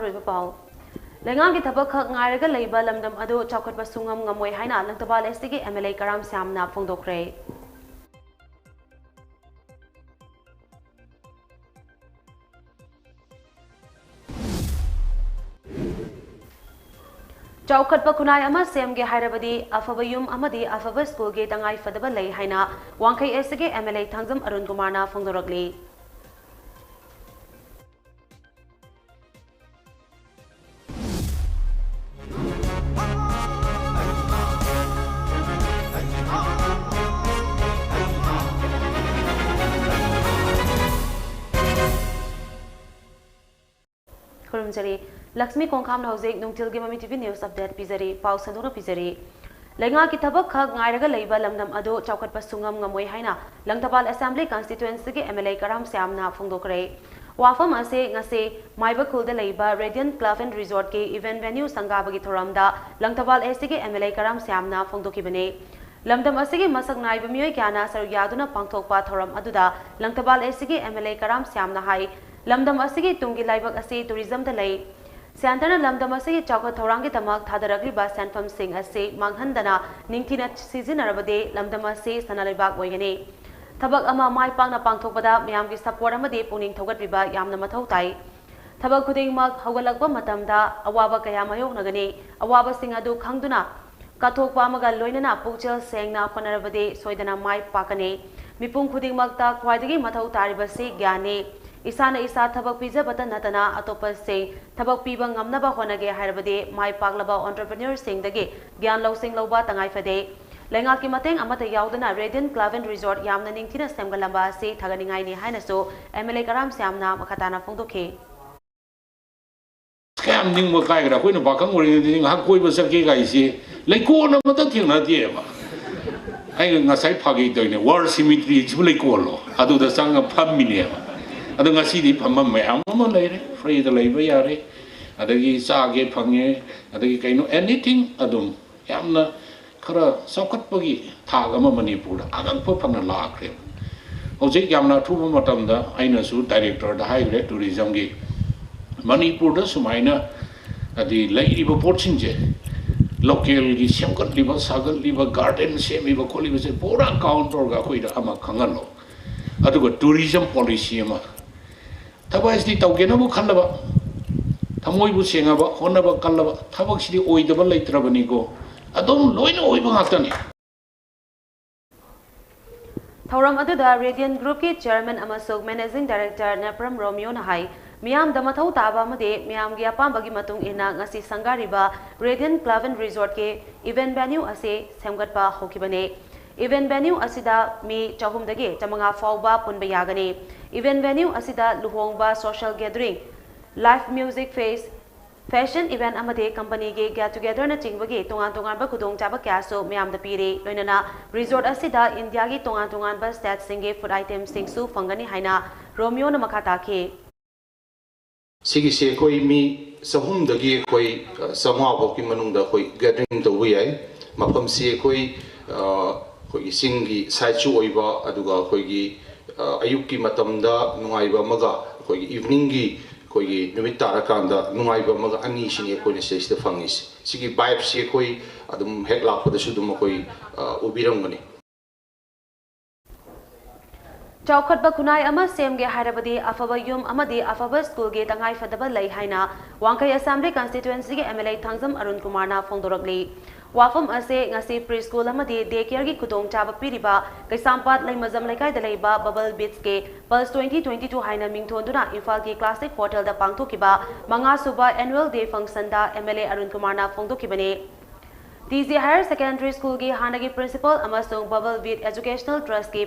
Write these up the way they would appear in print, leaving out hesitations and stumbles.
मरुइबा पाउ लेंगा की थबक खक ngairaga leiba lamdam adu chawkhatpa sungam ngamoi haina langtabal ST ki MLA Karam Samna phongdokre चौखटपा खुनाई अमा सेमगे हाइरबदी अफबा yum अमदी अफबा school गे तंगाई फदबा लई हाइना वांखै S के MLA थांगजम अरुण कुमार ना फोंदोरगली खुरुमजरी लक्ष्मी कोंखाम हौजिक नुंगथिल गे ममी टीवी न्यूज अपडेट पिजरी पाउ संदोना पिजरी लेंगा की थबक खक ngairaga leiba lamdam adu chawkhatpa sungam ngamoi haina langtabal assembly constituency के MLA Karam Samna फोंदोकरे वाफम असे ngase माइबा खुलदा leiba Radiant Club and Resort के event venue संगाबगी थोरमदा langtabal ST के MLA Karam Samna फोंदोकिबने lamdam asige masak naiba miyoi kyana saru yaduna pangthokpa thoram aduda langtabal ST के MLA Karam Samna hai lamdam asige tungi laibak ase tourism da lei Santana lamdam asige chawkhat thorang gi tamak thadaragli ba sanfam sing ase manghandana ningthina sizinarabade lamdam ase sanalaibak oigani thabak ama mai pangna pangthokpada miyam gi support amade puning thogatbiba yamna mathau tai thabak khuding mak hawgalakba matamda awaba kaya mayok nagani awaba sing adu khangduna kathokpa amaga loinana pukchel sengna honarabade soidana mai pakane mipung khuding makta khwaidagi mathau taribase gyane Isana isa thabak pija bata natana atopa se thabak piba ngamnaba honage hairabade mai paglaba entrepreneur sing dage gyan losing loba tangai fade lenga ki mateng amata yaudana Radiant Club and Resort yamna ningthina semgalamba se thaganingai ni haina so MLA Karam Samna makhatana phongdokhe Kam ning mo kai gra koina bakang ori ding ha koi ba sak ke gai si leiko na mata thingna die ba ai nga sai phagi doine war cemetery chu leiko lo adu da sang pham mi ne adu nga si di pham ma am leire free da leiba yare adagi sa ge phange adagi kaino anything adum yamna khara sakhat pagi thag ama Manipur da agang pho phang la khre hojik yamna thuba matam da aina su director da high grade tourism gi Manipur da sumaina adi leiri ba porchin je local gi semkat liba sagal liba garden semi ba kholi ba se pura counter ga khoi da ama khangal lo aduga tourism policy ama thabai sti tawgena bu khalaba thamoi bu senga ba honna ba kallaba thabak sidi oidaba leitrabani go adom loina oiba ngaktani Thauram aduda Radiant Group ki chairman amasuk managing director Nepram Romeo na hai Miyam da mathau taba amade miyam gi apambagi matung ina ngasi sangariba Radiant Club and Resort ke event venue ase semgatpa hokibane event venue asida mi chahumdagi chamanga fawba punba yagani event venue asida luhongba social gathering live music face fashion event amade company ge get together na chingwagi tongan tongan ba khudong chaba kya so miyam da pire loinana resort asida India gi tongan tongan ba stats singe food items sing su fangani haina Romeo na makhata ke Sigi se koi mi sahum dagi koi samwa boki manung da koi gathering to wi ai mapam se koi koi singi sai chu oiba aduga koi gi ayuk ki matam da nungai ba maga koi evening gi koi gi numit tara kanda nungai ba maga ani sini koi ne se fangis sigi vibe se koi adum hek la pada su dum koi ubiram gani Chawkhatba khunai ama semge hairabadi afaba yum amadi afaba school ge tangai fadaba lei haina wangkai assembly constituency ge MLA Thangjam Arun Kumar na phongdoragli wafam ase ngasi preschool amadi daycare gi khudong chaba piriba kaisampat leimazam laikai da leiba bubble beats ke Pulse 2022 haina mingthonduna Imphal gi classic hotel da pangthokiba manga suba annual day function da MLA Arun Kumar na phongdokibane TZ Higher Secondary School की हानगी principal अमसोंग बबल विद educational trust की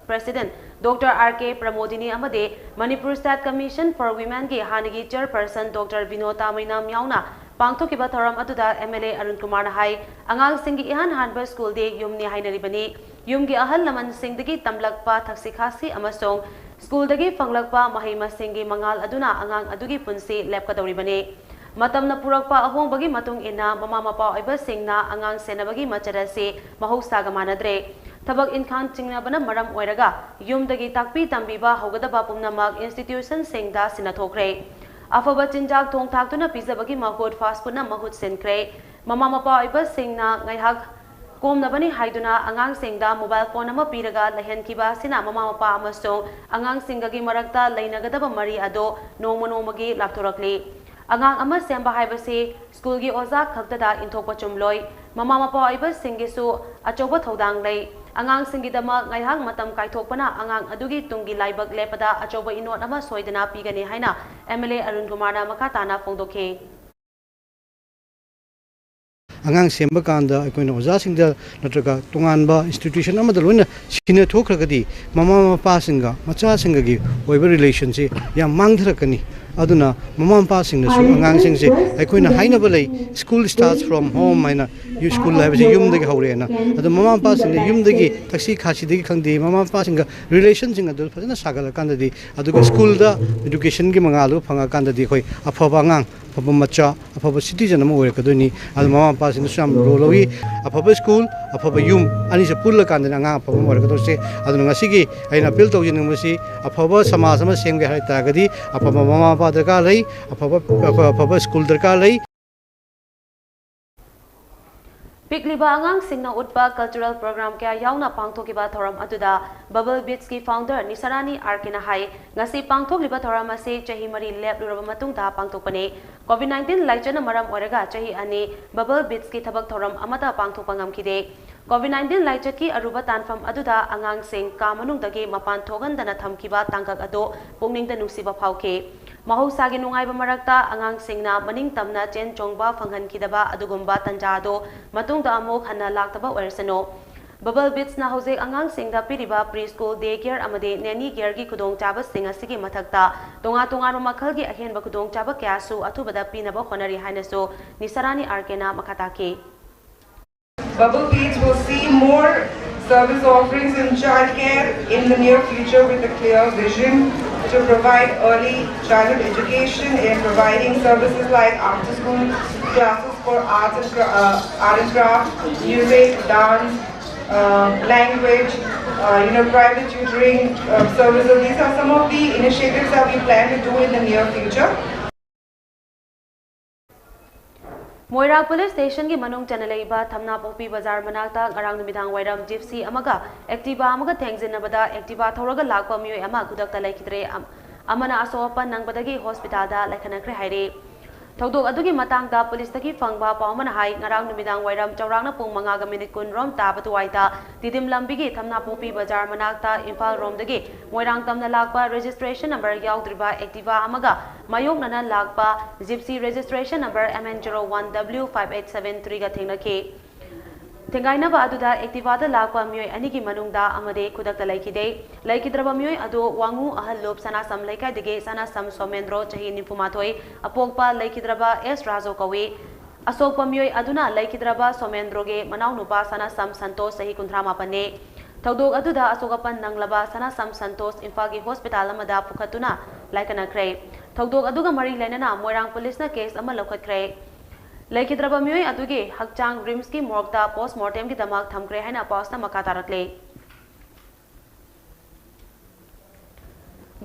president doctor R K. Pramodini अमदे Manipur state commission for women की हानगी chairperson doctor Vinota Mainam याउना पांगथोकिबा थोरम अदुदा MLA अरुण कुमार हाई अंगांग सिंगी इहान हानबा स्कूल दे युमनी हाइनरिबनी युमगी अहल लमन सिंगदगी तमलकपा थक्सिखासी अमसोंग स्कूल दगी फंगलकपा मही मसिंगी मंगाल अदुना अंगांग अदुगी पुंसी लेपकदौरिबने matamna purakpa ahongbagi matung ina mama mapa oiba singna angang senabagi machara se mahausaga manadre thabak inkhan chingnabana maram oiraga yumdagi takpi tambiba hogadaba pumnamak institution singda sinathokre अफब चिंजाक थोंग थाक्तुना पिजबगी महूट फास्ट फूड ना महूट सिनख्रे ममा मपा ओइबसिंगना ngaihak कोमनबनी हाइदुना अंगांग सिंगदा मोबाइल फोन अमा पीरगा लहनकिबा सिना ममा मपा अमसोंग अंगांग सिंगगी मरक्ता लैनगदब मरी अदो नोंग नोंगगी लाक्तोरक्ली अंगांग अमा सेंबा हाइबसे स्कूल की ओजा खक्तदा इंथोकपा चुमलोय ममा मपा ओइबसिंगिसु अचौबा थौदांग लै अंगांग सिंगिदमा ngaihak matam kaithokpana angang adugi tunggi laibak lepada achoba inot ama soidana pigani haina MLA Arun Kumar na makatana phongdokhe angang semba kanda akoina oja singda natraga tunganba institution amada loina sine thokragadi mama mapa singa macha singa gi oiba relation se yam mangthrakani aduna mama mapa singna su angang sing se akoina haina balai school starts from home aina you school life se yum dagi haure na adu mama mapa singna yum dagi taxi khasi dagi khangdi mama mapa singa relation singa adu phajana sagala kanda di aduga school da education gi mangalu phanga kanda di khoi afaba angang afaba macha afaba citizen ama oire kadoni adu mama mapa singna sam rolowi afaba school afaba yum ani se pulla kanda nga afaba oire kadose adu ngasi gi aina appeal tawjin ngasi afaba samaj ama semge hai tagadi afaba mama mapa darkar lai afaba school darkar lai Pikliba angang singna utpa cultural program kaya yauna pangthokiba thoram aduda Bubble Beats ki founder Nisarani Arkina hai ngasi pangthokliba thoram ase chahi mari lep luraba matungda pangthokpane COVID-19 laichana maram oraga chahi ani Bubble Beats ki thabak thoram amata pangthokpa ngamkide COVID-19 laichaki aruba tanfam aduda angang sing ka manungdagi mapan thogandana thamkiba tangkak ado pungningda nusiba phauke mahosagi nungaiba marakta angang singna maning tamna chen chongba phanghankidaba adugumba tanjado matungda amok hana laktaba oirsano Bubble Beats na hojek angang singda piriba preschool daycare amade nanny care gi khudong chaba sing asigi mathakta tonga tonga makhal gi ahenba khudong chaba kyasu athubada pinaba khonari hainaso Nisarani Arkena makhatake Bubble Beats will see more service offerings in childcare in the near future with a clear vision to provide early childhood education and providing services like after-school classes for art and craft, music, dance, language, private tutoring services. These are some of the initiatives that we plan to do in the near future. Moira Police Station ki manung chanalaiba thamna popi bazar manakta ngarang numidang wairam gypsy amaga activa amaga thengzinabada activa thoraga lakpa mioi ama kudakta laikidre amana asopa nangbadagi hospital da laikhanakre haire thogdok adugi matangda police taki fangba pawmana hai ngarang numidang wairam chawrangna pung 5 kun rom tabatu waita tidim lambigi thamna popi bazar manakta Imphal rom dagi moirang tamna lakpa registration number yaudriba activa amaga mayok nana lakpa gypsy registration number MN01W5873 ga thengnake Tengainaba aduda activa da lakpa mioi anigi manungda amade kudakta laikidraba mioi adu wangu ahal lop sana sam laikai dige sana sam somendro chahi nipumathoi apokpa laikidraba S Razo kawe asokpa mioi aduna laikidraba somendro ge manau nupa sana sam santos sahi 38 Tawdok aduda asokapan nanglaba sana sam santos Imphal gi hospital amada pukhatuna laikanakre Tawdok aduga mari lainana moirang police na case ama lokhatkre Laikidraba mioi adugi hakchang rims ki morgda postmortem ki damak thamkre haina pasta makatarakle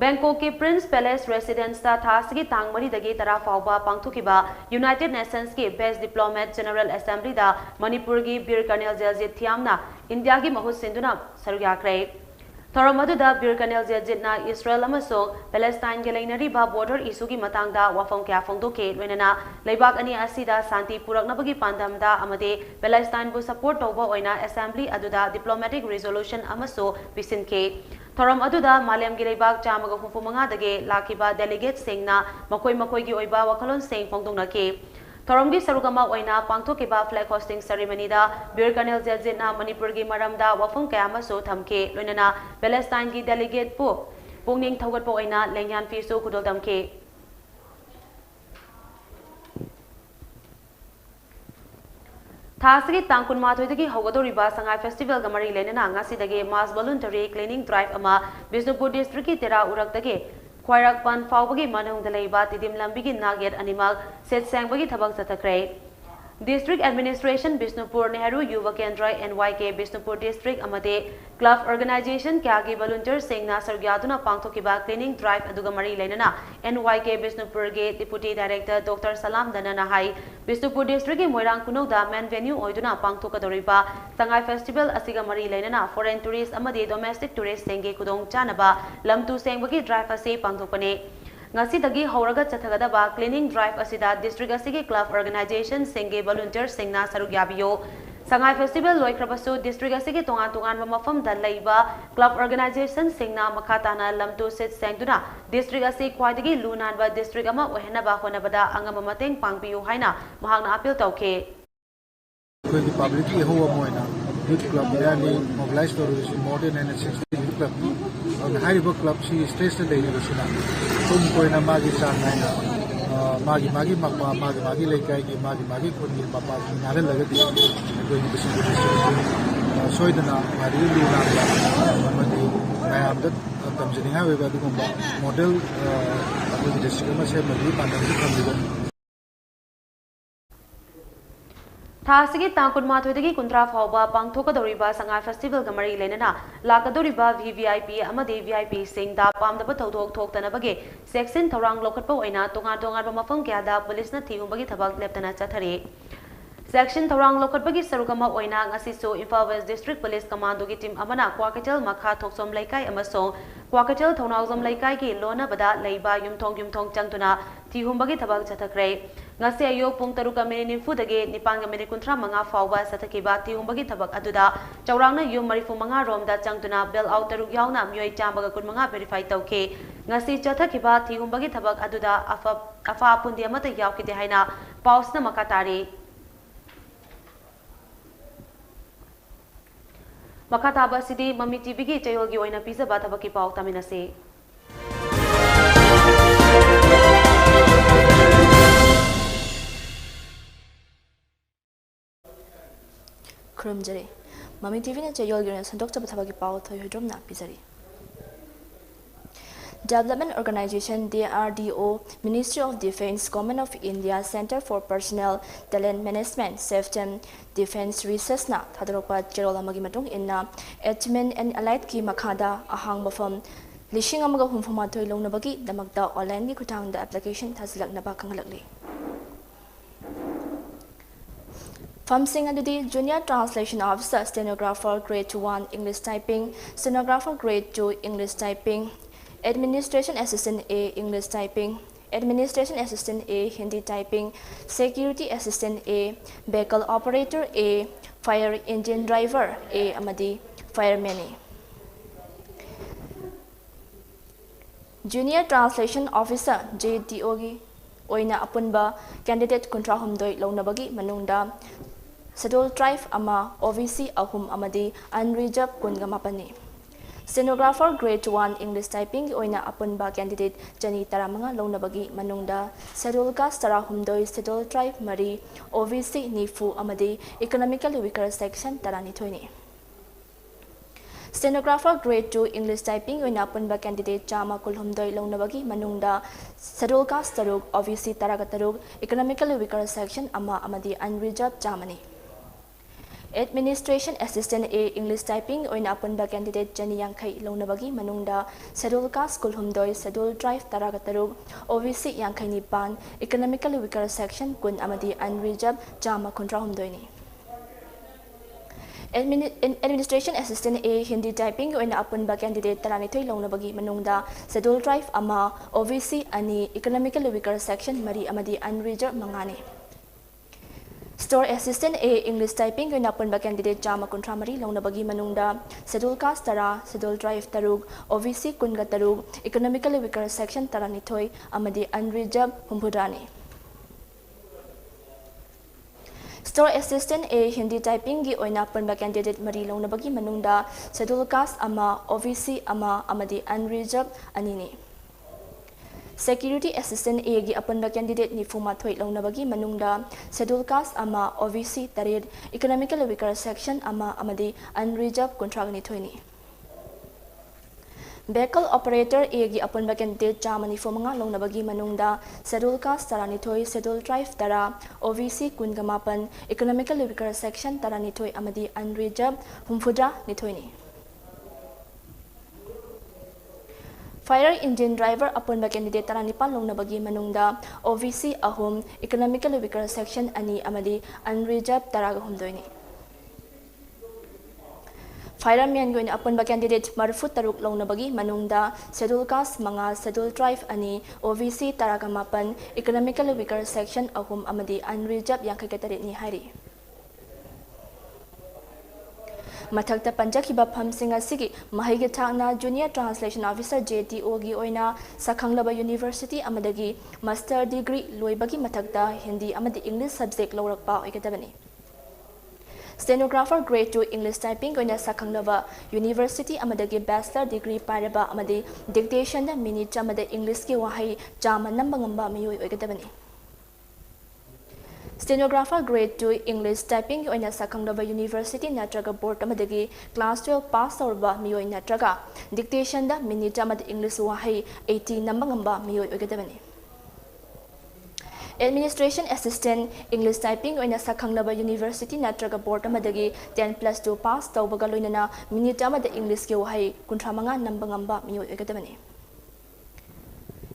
Bangkok ki Prince Palace Residence ta thasgi tangmari dagi tara fawba pangthukiba United Nations ki Best Diplomat General Assembly da Manipur gi Bir Colonel Jaljit Thiamna India gi mahut sinduna saruyakre Thoramadu Bir Colonel Jaljitna Israel amasong Palestine ge lainari ba border issue gi matangda wafong kya phongdoke loinana leibak ani asida santi puraknabagi pandamda amade Palestine bu support tawba oina assembly aduda diplomatic resolution amaso bisinke Thoram aduda malem gi leibak chamaga 35 dage lakiba delegate singna makoi gi oiba wakalon sing phongdongnake Thoramgi sarugama oina pangthokiba flag hosting ceremony da Bir Colonel Jaljitna Manipur gi maramda wafong kaya amaso thamke loinana Palestine gi delegate pu pungning thawgatpo oina lengyan fi so khudol damke Thasgi tangkun mathoidagi hogadoriba sangai festival ga mari lenana ngasi dage mass voluntary cleaning drive ama Bisnupur district ki tera urak dage Khwairak pan fawbagi manung dalaiba tidim lambigi naget animal set sangbagi thabak satakre District Administration Bisnupur Nehru Yuva Kendra NYK Bisnupur District amade Club Organization Kyagi Volunteer Singna Sargyaduna Pangthokiba Cleaning Drive aduga mari lainana NYK Bisnupur ge Deputy Director Dr. Salam Danana hai Bisnupur District ge Moirang Kunoda main venue oiduna pangthokadoriba Sangai Festival asiga mari lainana foreign tourists amade domestic tourists senge kudong chanaba lamtu sengbagi drive ase pangthokpane ngasi dagi hauraga chathagadaba cleaning drive asida district asigi club organization senge volunteer singna sarugyabiyo sangai festival loikrabasu district asigi tongan tongan mafam da leiba club organization singna makhatana lamtu sit sengduna district asi khwaidagi lunanba district ama ohenaba honabada angama mateng pangbiyu haina mahangna appeal tawke koi public ki huwa moina youth club yani mobilize to more than 60 youth club on high club si stress de ni sina tum koi na magi sangaina magi makma magi lekai ki magi khoni papa ki nare lagadi koi ni bisi soidana mari lu na ya madi mayam dat tamjini ha we ba du model adu district ma se madi pandam ki khamdiga Thasigi Tangkun Mathuidagi Kundra Fauba Pangthokadoriba Sangai Festival Gamari Lenana Lakadoriba VVIP Amade VIP Singda Pamdaba Todok Toktanabage Section Torang Lokatpo Oina Tonga Tonga Mafam Kyada Police na Tiumbagi Tabak Lieutenant Chathari Section Torang Lokatbagi Sarugama Oina Ngasiso Imphal West District Police Commando gi team amana Kwakatel Makha Thoksom Laikai amasong Kwakatel Thonawzom Laikai ki Lona Bada Leiba Yumthong Changtuna Tihumbagi Tabak Chathakre ngasi ayok pung taruka minit nimfudage nipanga minit kuntra manga fawba sathakiba tiumbagi thabak aduda chaurangna yum marifu manga romda changtuna bell out taruk yauna myoi chambaga kun manga verify tawke ngasi chathakiba tiumbagi thabak aduda afa pundi amata yaukite haina pausna makatari makataba sidi mami tv gi chayolgi oina pizaba thabaki pau taminase Krumjari. Mami TV na chayol gyuna sandok chaba thabagi pao thoy hydrom na pizari. Development Organization DRDO, Ministry of Defense, Government of India, Center for Personnel, Talent Management, Safety, Defense Research na thadropa cherola magi matung inna Achievement and Allied ki makhada ahang bafam lishing amaga humfuma thoy long na bagi damakda online gi khutang da application thasilak na ba kangalakli. Famsing adudi Junior Translation Officer, Stenographer Grade 1 English Typing, Stenographer Grade 2 English Typing, Administration Assistant A English Typing, Administration Assistant A Hindi Typing, Security Assistant A, Vehicle Operator A, Fire Engine Driver A amadi Fireman A. Junior Translation Officer JTO gi oina apunba candidate kontra humdoi launabagi manungda Schedule Tribe ama OVC ahum amadi unreserved kunga mapani. Stenographer Grade 1 English Typing oina apunba candidate Jani taramanga launabagi manungda Schedule Caste tarahumdoi Schedule Tribe mari OVC nifu amadi economically weaker section tarani thoini. Stenographer Grade 2 English Typing oina apunba candidate Chama kulhumdoi launabagi manungda Schedule Caste tarug OVC taragatarug economically weaker section ama amadi unreserved Germany. Administration Assistant A English Typing oina apunba candidate Jani Yankai launabagi manungda Schedule Caste kulhumdoi Schedule Tribe taragatarug OVC Yankai nipan economically weaker section kun amadi unreserved Jama kontra humdoini. Administration Assistant A Hindi Typing oina apunba candidate taranithoi launabagi manungda Schedule Tribe ama OVC ani economically weaker section mari amadi unreserved mangani. Store Assistant A English Typing oina apunba candidate Jama kontra mari launabagi manungda Schedule Caste tara Schedule Tribe tarug OVC kunga tarug economically weaker section taranithoi amadi unreserved humpurani. Store Assistant A Hindi Typing gi oina apunba candidate mari launabagi manungda Schedule Caste ama OVC ama amadi unreserved anini. Security Assistant A gi apunba candidate ni fuma thoi launabagi manungda Schedule Caste ama OVC tarid economically weaker section ama amadi unreserved contract ni thoini. Vehicle operator A gi apun candidate chamani fomanga longnabagi manungda schedule caste taranithoi schedule drive tara OVC kungamapan economically weaker section taranithoi amadi unreserved humfudra nithoini. Fire engine driver apun candidate taranipan longnabagi manungda OVC ahum economically weaker section ani amadi unreserved taraga humdoini. Fireman going upon candidate Marfu Taruk Longnabagi Manungda, schedule caste Manga, schedule drive ani, OVC Taragamapan, economically weaker section ahum amadi unreserved Yankakatarit ni hari. Mathakta Panjakiba Pamsinga Sigi, Mahigatana Junior Translation Officer JTO gi oina, Sakhanglaba University Amadagi, Master Degree Loibagi Mathakta, Hindi Amadi English subject Lorakpa Ekatabani. Stenographer grade 2 English typing going to Sakhanglaba University amadagi bachelor degree paraba amadi dictation da minute amada English ki wahai chama nambangamba miyoi oigadabani. Stenographer grade 2 English typing going to Sakhanglaba University natraga board amadagi class 12 pass orba miyoi natraga dictation da minute amada English wahai 80 nambangamba miyoi oigadabani. Administration Assistant English Typing oina Sakhanglaba University natraga board amadagi 10+2 pass tawbaga loinana minute amada English ki wahai 35 nambangamba miyoi oigadabani.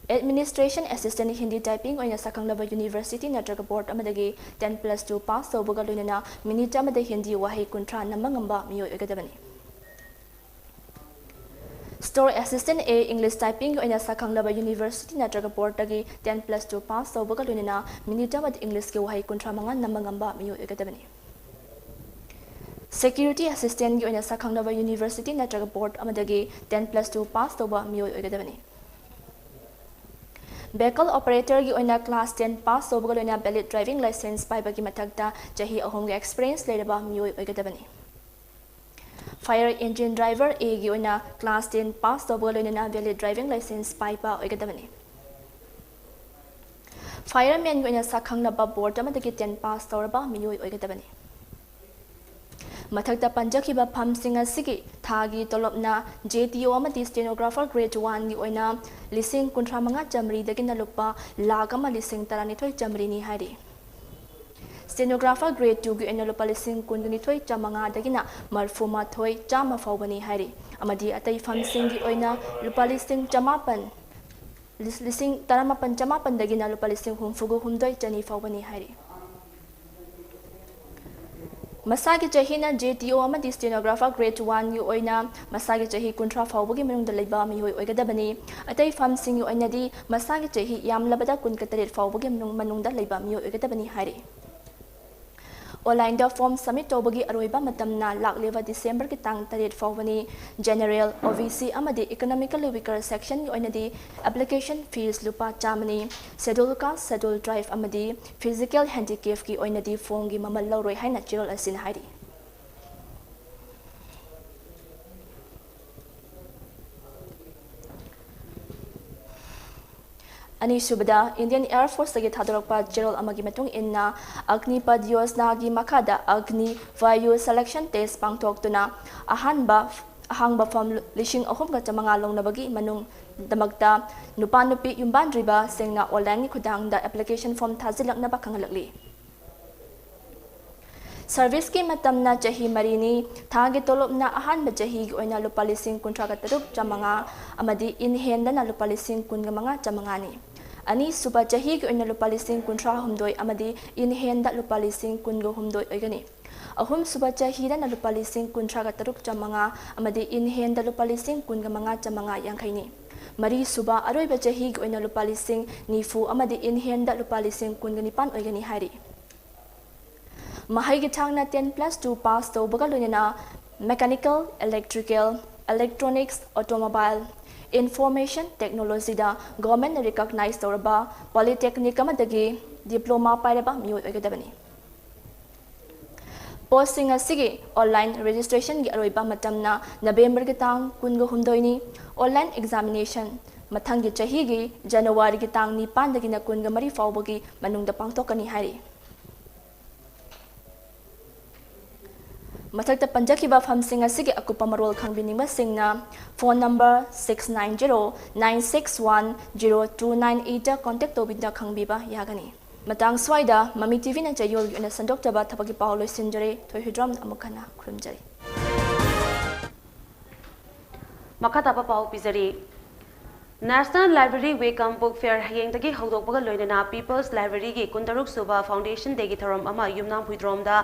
Administration Assistant Hindi Typing oina Sakhanglaba University natraga board amadagi 10+2 pass tawbaga loinana minute amada Hindi wahai 30 nambangamba miyoi oigadabani. Store Assistant A English Typing oina Sakhanglaba University natraga board dagi 10+2 pass tawbaga loinana minute amada English ki wahai 35 nambangamba miyoi oigadabani. Security Assistant gi oina Sakhanglaba University natraga board amadagi 10+2 pass tawba miyoi oigadabani. Vehicle operator gi oina class 10 pass tawbaga loina valid driving license paibagi mathakta chahi ahom gi experience leiraba miyoi oigadabani. Fire engine driver A gi oina class 10 pass tawbaga loinana valid driving license paiba oigadabani. Fireman gi oina Sakhanglaba board amadagi 10 pass tawraba miyoi oigadabani. Mathakta panjakiba phamsinga sigi thagi tolopna JTO amadi stenographer grade 1 gi oina lising 35 jamri dagina lupa lagama lising 12 jamri ni hari. Stenographer grade 2 gi oina lupa lising 12 jamanga dagina marfuma thoi chama faubani hari. Amadi atai phamsing gi oina lupa lising jamapan lising 18 jamapan dagina lupa lising humfugu humdoi jani faubani hari. Masagi Jahina JTO amadi stenographer grade 1 yu oina Masagi Jahi kuntra faubagi manungda leiba miyoi oigadabani atai phamsing yu oinadi Masagi Jahi yamlabada kunkataret faubagi manungda leiba miyoi oigadabani hari. Online da form submit tawbagi aroiba matamna lakleva December ki tang 8 faubani general OVC amadi economically weaker section yu oinadi application fees lupa chamani schedule caste schedule drive amadi physical handicap ki oinadi form gi mamal lauroi haina chirol asin hari. Ani subada Indian Air Force lagi thadorokpa chirol amagi matung inna Agnipath Yojana gi makada Agni Vayu selection test pangthoktuna ahangba form lishing ahum ga chamanga longnabagi manung damakta nupa nupi yumbandriba sengna online khudang da application form thazilakna ba khangalakli. Service ki matamna chahi marini thagi tolopna ahan ba chahi gi oina lupa lising 13 chamanga amadi in hand na lupa lising 15 chamanga ni. Ani suba chahi gi oina lupa lising 13 amadi in hand da lupa lising 15 oigani. Ahum suba chahi da na lupa lising 13 chamanga amadi in hand da lupa lising 15 chamanga yangkhaini. Mari suba aroi ba chahi gi oina lupa lising nifu amadi in hand da lupa lising 19 oigani hari. Mahai gi thangna 10+2 pass tawbaga loinana mechanical, electrical, electronics, automobile, information technology da government recognize tawraba polytechnic amadagi diploma pairaba miyoi oigadabani. Posting asigi online registration gi aroiba matamna November gi tang 19 ni online examination mathangi chahi gi January gi tang 9 dagina 13 faubagi manungda pangtokani hari. मथक्ता पंजाखिबा फमसिंग असिगे अकुपा मरोल खंगबिनिंगबा सिंगना phone number 6909610298 दा contact तोबिदा खंगबिबा यागनी मतंग स्वाइदा ममी टीवी न जयोल युना संदोक्तबा थबकी पाव लोइसिनजरे थोहिद्रम अमुखना खुरमजरी मखाताबा पाव पिजरी National Library Welcome Book Fair hayengdagi hawdokbaga loinana People's Library gi kundaruk suba foundation degi thoram ama yumnam huidrom da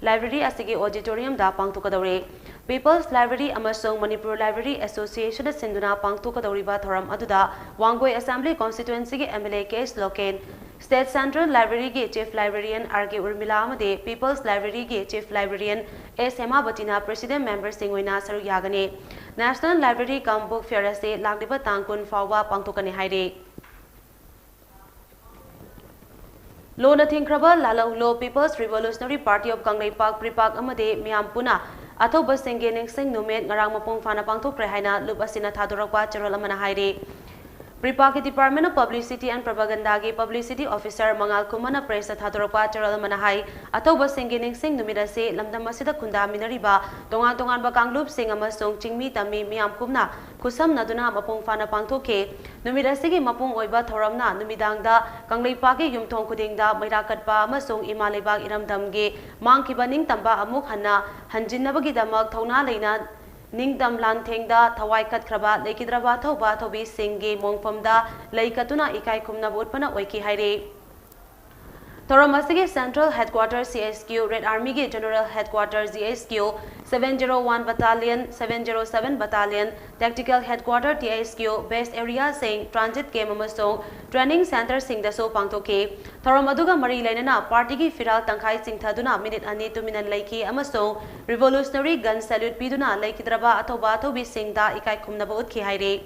library asigi auditorium da pangtukadore People's Library amasong Manipur Library Association sinduna pangtukadori ba thoram aduda Wangoi Assembly constituency gi MLA case loken State Central Library gi Chief Librarian RK Urmila amade People's Library gi Chief Librarian S Hema Batina President Member Singoina saru yagane National Library Come Book Fair ase lagdiba tangkun fawwa pangtukani haire Lona Thinkraba Lalaulo People's Revolutionary Party of Kanglei Park Pripak amade Miam Puna Athoba Sengge Ningsing Numet Ngarang Mapong Fana Pangtukre haina lup asina thadorakwa charol amana haire Pripak Department of Publicity and Propaganda gi Publicity Officer Mangal Kumana Press Thadorakwa charol amana hai Athoba Sengge Ningsing numida se lamdam asida khunda minariba tongan tongan ba kanglup sing amasong chingmi tami miam kumna kusam naduna mapong fana pangthoke numida se gi mapong oiba thoramna numidangda kanglei pagi yumthong khudingda mairakatpa amasong imalebag iramdam ge mangkiba ning tamba amuk hanna hanjinnabagi damak thona leina Ningdam Lanthengda Thawai Katkraba Lekidraba Thoba Thobi Singge Mongfamda Leikatuna Ikai Kumna Butpana Oiki Haire Thoramasigi Central Headquarters CSQ Red Army Ge General Headquarters ZSQ 701 Battalion 707 Battalion Tactical Headquarters TSQ Best Area Sing Transit Game Amasong Training Center Sing Daso Pangtoke Thoramaduga Mari Lainana Party Gi Firal Tangkhai Singthaduna Minute Ani Tuminan Leiki Amasong Revolutionary Gun Salute Piduna Leikidraba Athoba Thobi Singda Ikai Khumnaba Utki Haire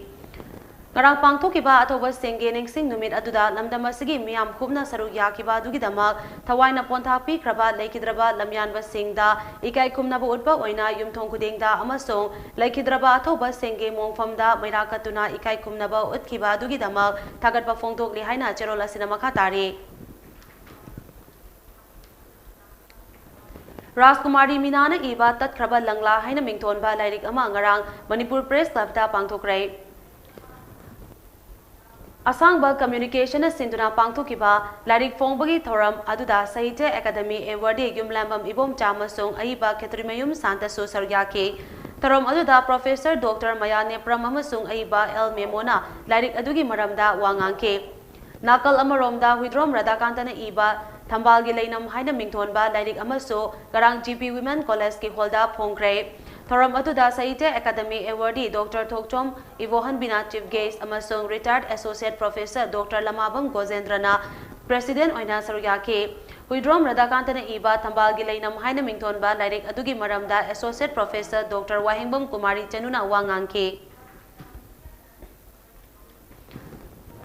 Ngarang pangthokiba athoba sengge ningsing numit aduda lamdam asigi miyam khubna saru yakiba adugidamak thawaina pontha pi kraba leikidraba lamyanba singda ikai khumna bu utba oina yumthong khudengda amasong leikidraba athoba sengge mongfamda mairakatuna ikai khumna ba utkiba adugidamak thagatpa phongdokli haina cherol asina makha tare Rajkumari Minana iba tatkraba langla haina mingthonba lairik ama ngarang Manipur Press Club da pangthokrai Asangba Communication Sinduna Pangthukiba Larik Fongbagi Thoram Aduda Sahitya Academy Award Yumlambam Ibom Chamasong Aiba Ketrimayum Santa Sosaryake Thoram Aduda Professor Dr. Maya Nepram Amasung Aiba El Memona Larik Adugi Maramda Wangangke Nakal Amaromda Widrom Radakantana Iba Thambalgi Lainam Haina Mingthonba Larik Amaso Garang GP Women College Ki Holda Phongkre Thoram Aduda Sahitya Academy Award Dr. Thokchom Ivohan Bina Chief Guest amasong Retired Associate Professor Dr. Lamabam Gozendrana President Oina Saruyake Huidrom Radakantana Iba Thambalgi Lainam Haina Mingthonba Lairik Adugi Maramda Associate Professor Dr. Wahingbam Kumari Chanuna Wangangke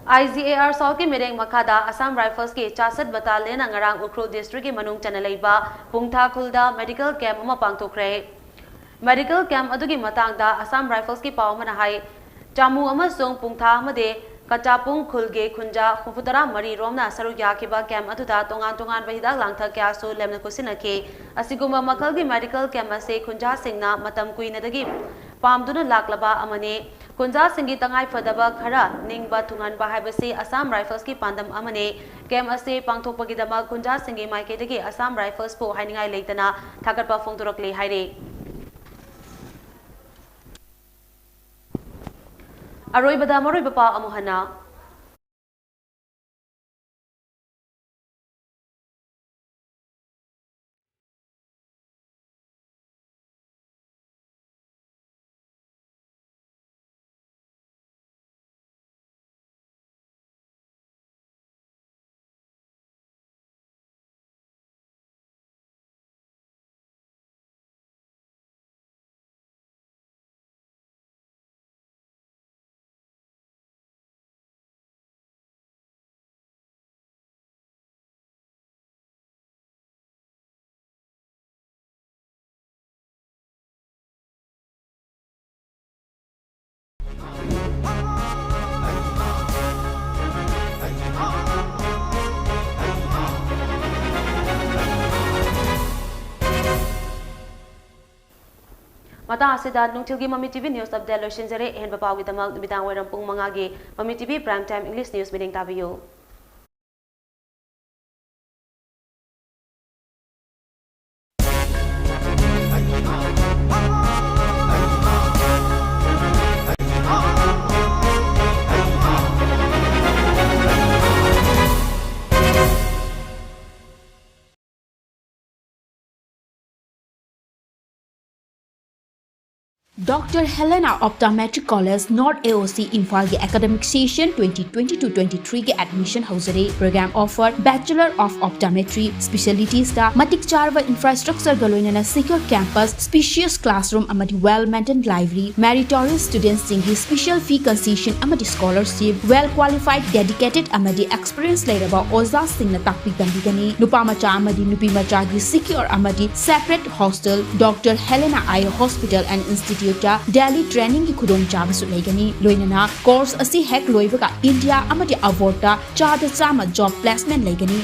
IGAR Sauki Mireng Makada Assam Rifles ki Chasat Battalion Angarang Ukhrul District ki Manung Chanalaiba Pungtha Khulda Medical Camp ama pangthokre Medical Camp adugi matangda Assam Rifles ki pawmana hai Jamu amasong Pungtha amade Kachapung Khulge Khunja Khufutara Mari Romna Saru Yakiba Camp aduda tongan tongan bahidak langtha kya so lemna kusinake asiguma makalgi Medical Camp ase Khunja Singna matam kuinadagi Pamduna laklaba amane Kunja Singi Tangai Fadaba Khara Ningba Tunganba haibase Assam Rifles ki pandam amane Camp ase pangthokpagidama Kunja Singi Maiketagi Assam Rifles po hainingai leitana thagatpa phongdorakle haire Aroibada Maroibapa Amuhana Mata asida nungtilgi Mami TV News Update loishinjare hen bapawgi damal numidang wairam pung mangagi Mami TV Prime Time English News meeting tabiyo. Dr. Helena Optometric College North AOC Imphal के academic session 2022-23 के admission हाउसरे program offer Bachelor of Optometry specialties का मतिक चारवा infrastructure गलोइनना secure campus spacious classroom अमदी well maintained library meritorious students सिंगी special fee concession अमदी scholarship well qualified dedicated अमदी experience लेरबा ओजा सिंगना ताकपी गंदीगनी नुपा मचा अमदी नुपी मचा की secure अमदी separate hostel Dr. Helena Eye Hospital and Institute Delhi training की खुदों चाबसु लेगनी लोइनना course असी हेक लोइबका India अमदी award चा Chama job placement लेगनी